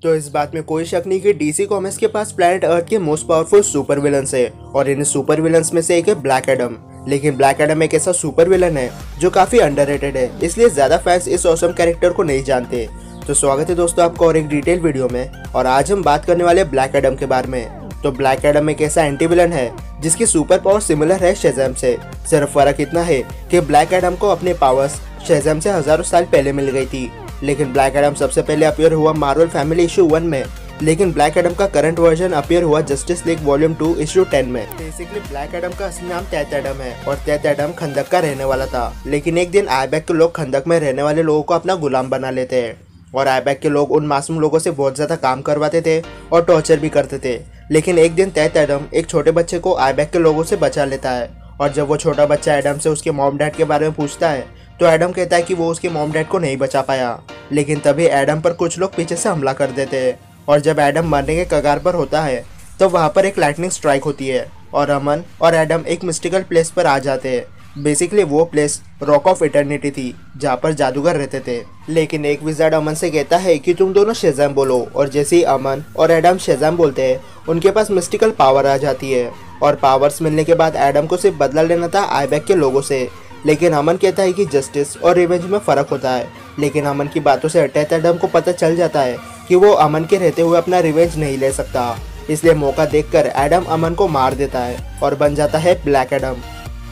तो इस बात में कोई शक नहीं कि डीसी कॉमिक्स के पास प्लैनेट अर्थ के मोस्ट पावरफुल सुपर विलन्स है और इन सुपर विलन्स में से एक है ब्लैक एडम। लेकिन ब्लैक एडम एक ऐसा सुपर विलन है जो काफी अंडररेटेड है, इसलिए ज्यादा फैंस इस ऑसम कैरेक्टर को नहीं जानते। तो स्वागत है दोस्तों आपका और एक डिटेल वीडियो में, और आज हम बात करने वाले ब्लैक एडम के बारे में। तो ब्लैक एडम एक ऐसा एंटी विलन है जिसकी सुपर पावर सिमिलर है शेज़ैम से, सिर्फ फर्क इतना है कि ब्लैक एडम को अपने पावर्स शेज़ैम से हजारों साल पहले मिल गई थी। लेकिन ब्लैक एडम सबसे पहले अपीयर हुआ मार्वल फैमिली इशू 1 में, लेकिन ब्लैक एडम का करंट वर्जन अपीयर हुआ जस्टिस लीग वॉल्यूम 2 इशू 10 में। बेसिकली ब्लैक एडम का असली नाम तैत एडम है और तैत एडम खंदक का रहने वाला था। लेकिन एक दिन आईबैक के लोग खंदक में रहने वाले लोगों को अपना गुलाम बना लेते हैं और आईबैक के लोग उन मासूम लोगों से बहुत ज्यादा काम करवाते थे और टॉर्चर भी करते थे। लेकिन एक दिन तैत एडम एक छोटे बच्चे को आईबैक के लोगों से बचा लेता है, और जब वो छोटा बच्चा एडम से उसके मॉम डैड के बारे में पूछता है तो एडम कहता है कि वो उसके मॉम डैड को नहीं बचा पाया। लेकिन तभी एडम पर कुछ लोग पीछे से हमला कर देते हैं, और जब एडम मरने के कगार पर होता है तो वहाँ पर एक लाइटनिंग स्ट्राइक होती है और अमन और एडम एक मिस्टिकल प्लेस पर आ जाते हैं। बेसिकली वो प्लेस रॉक ऑफ इटर्निटी थी जहाँ पर जादूगर रहते थे। लेकिन एक विजार्ड अमन से कहता है कि तुम दोनों शेज़ैम बोलो, और जैसे ही अमन और एडम शेज़ैम बोलते हैं उनके पास मिस्टिकल पावर आ जाती है, और पावर्स मिलने के बाद एडम को सिर्फ बदला लेना था आईबैक के लोगों से। लेकिन अमन कहता है कि जस्टिस और रिवेंज में फ़र्क होता है। लेकिन अमन की बातों से तैत एडम को पता चल जाता है कि वो अमन के रहते हुए अपना रिवेंज नहीं ले सकता, इसलिए मौका देखकर एडम अमन को मार देता है और बन जाता है ब्लैक एडम।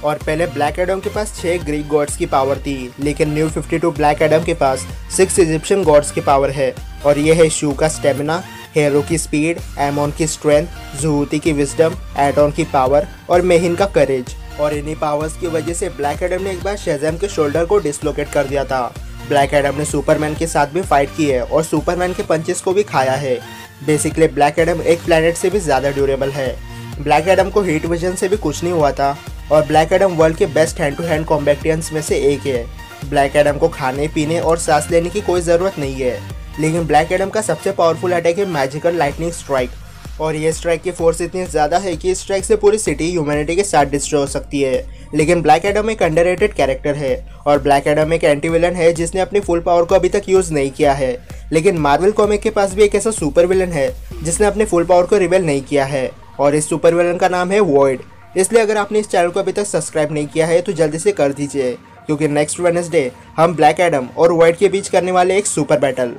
और पहले ब्लैक एडम के पास 6 ग्रीक गॉड्स की पावर थी, लेकिन न्यू 52 ब्लैक एडम के पास 6 इजिप्शियन गॉड्स की पावर है, और ये है शू का स्टेमिना, हेरो की स्पीड, एमोन की स्ट्रेंथ, जुहूती की विजडम, एटॉन की पावर और मेहिन का करेज। और इन्हीं पावर्स की वजह से ब्लैक एडम ने एक बार शेज़ैम के शोल्डर को डिसलोकेट कर दिया था। ब्लैक एडम ने सुपरमैन के साथ भी फाइट की है और सुपरमैन के पंचेस को भी खाया है। बेसिकली ब्लैक एडम एक प्लैनेट से भी ज़्यादा ड्यूरेबल है। ब्लैक एडम को हीट विजन से भी कुछ नहीं हुआ था, और ब्लैक एडम वर्ल्ड के बेस्ट हैंड टू हैंड कॉम्बैटियंस में से एक है। ब्लैक एडम को खाने पीने और सांस लेने की कोई ज़रूरत नहीं है। लेकिन ब्लैक एडम का सबसे पावरफुल अटैक है मैजिकल लाइटनिंग स्ट्राइक, और ये स्ट्राइक की फोर्स इतनी ज़्यादा है कि इस स्ट्राइक से पूरी सिटी ह्यूमैनिटी के साथ डिस्ट्रॉय हो सकती है। लेकिन ब्लैक एडम एक अंडररेटेड कैरेक्टर है, और ब्लैक एडम एक एंटी विलन है जिसने अपनी फुल पावर को अभी तक यूज़ नहीं किया है। लेकिन मार्वल कॉमिक के पास भी एक ऐसा सुपर विलन है जिसने अपनी फुल पावर को रिवील नहीं किया है, और इस सुपर विलन का नाम है वॉइड। इसलिए अगर आपने इस चैनल को अभी तक सब्सक्राइब नहीं किया है तो जल्दी से कर दीजिए, क्योंकि नेक्स्ट वेडनेसडे हम ब्लैक एडम और वॉइड के बीच करने वाले एक सुपर बैटल।